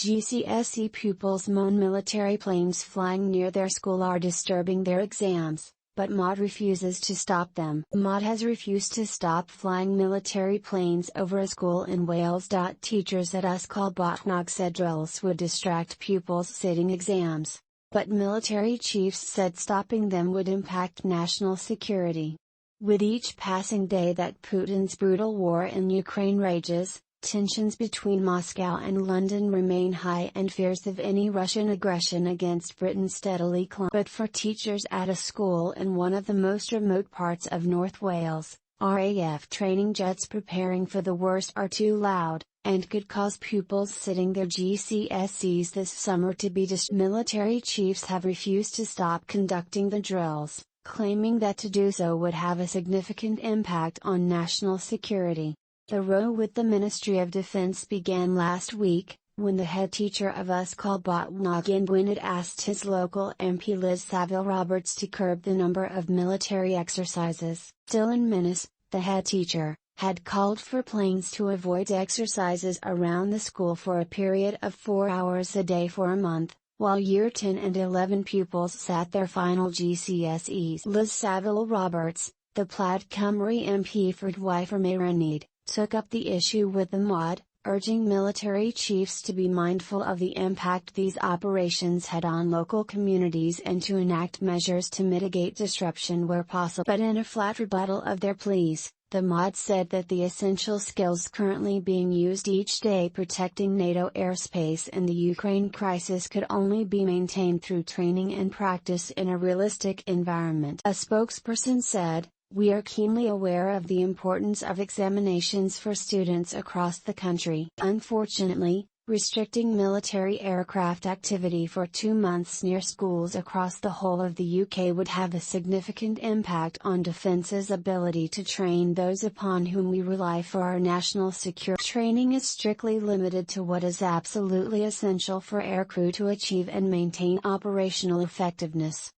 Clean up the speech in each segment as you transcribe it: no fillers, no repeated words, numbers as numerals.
GCSE pupils moan military planes flying near their school are disturbing their exams, but Maud refuses to stop them. Maud has refused to stop flying military planes over a school in Wales. Teachers at Ysgol Botwnnog said drills would distract pupils sitting exams, but military chiefs said stopping them would impact national security. With each passing day that Putin's brutal war in Ukraine rages, tensions between Moscow and London remain high and fears of any Russian aggression against Britain steadily climb. But for teachers at a school in one of the most remote parts of North Wales, RAF training jets preparing for the worst are too loud, and could cause pupils sitting their GCSEs this summer to be Military chiefs have refused to stop conducting the drills, claiming that to do so would have a significant impact on national security. The row with the Ministry of Defense began last week, when the head teacher of Ysgol Botwnnog in Gwynedd asked his local MP Liz Saville-Roberts to curb the number of military exercises. Dylan Minnis, the head teacher, had called for planes to avoid exercises around the school for a period of 4 hours a day for a month, while Year 10 and 11 pupils sat their final GCSEs. Liz Saville-Roberts, the Plaid Cymru MP for Dyfryn took up the issue with the Maud, urging military chiefs to be mindful of the impact these operations had on local communities and to enact measures to mitigate disruption where possible. But in a flat rebuttal of their pleas, the Maud said that the essential skills currently being used each day protecting NATO airspace in the Ukraine crisis could only be maintained through training and practice in a realistic environment. A spokesperson said, "We are keenly aware of the importance of examinations for students across the country. Unfortunately, restricting military aircraft activity for 2 months near schools across the whole of the UK would have a significant impact on Defence's ability to train those upon whom we rely for our national security. Training is strictly limited to what is absolutely essential for aircrew to achieve and maintain operational effectiveness."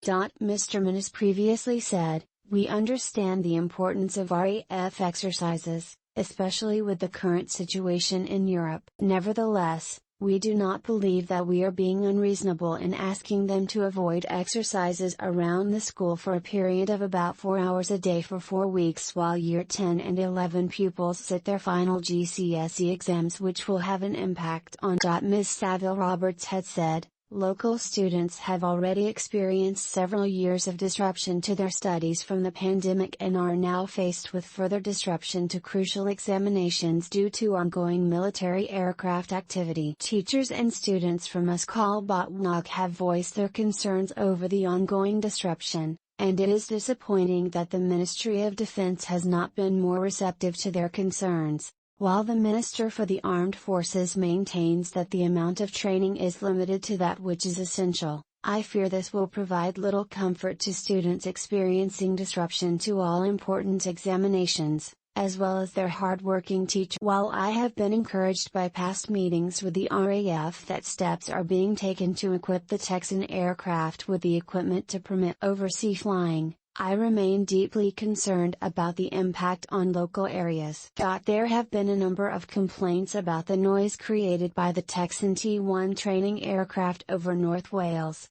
Mr. Minnis previously said, "We understand the importance of RAF exercises, especially with the current situation in Europe. Nevertheless, we do not believe that we are being unreasonable in asking them to avoid exercises around the school for a period of about 4 hours a day for 4 weeks while Year 10 and 11 pupils sit their final GCSE exams, which will have an impact on." Ms. Saville-Roberts had said, "Local students have already experienced several years of disruption to their studies from the pandemic and are now faced with further disruption to crucial examinations due to ongoing military aircraft activity." Teachers and students from Ysgol Botwnnog have voiced their concerns over the ongoing disruption, and it is disappointing that the Ministry of Defense has not been more receptive to their concerns. While the Minister for the Armed Forces maintains that the amount of training is limited to that which is essential, I fear this will provide little comfort to students experiencing disruption to all important examinations, as well as their hard-working teachers. While I have been encouraged by past meetings with the RAF that steps are being taken to equip the Texan aircraft with the equipment to permit overseas flying, I remain deeply concerned about the impact on local areas. There have been a number of complaints about the noise created by the Texan T1 training aircraft over North Wales.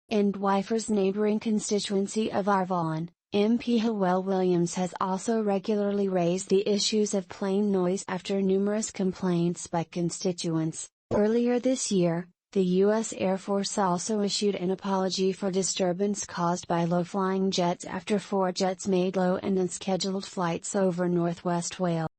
In Dyfryn's neighbouring constituency of Arfon, MP Hywel Williams has also regularly raised the issues of plane noise after numerous complaints by constituents. Earlier this year, the U.S. Air Force also issued an apology for disturbance caused by low-flying jets after 4 jets made low and unscheduled flights over northwest Wales.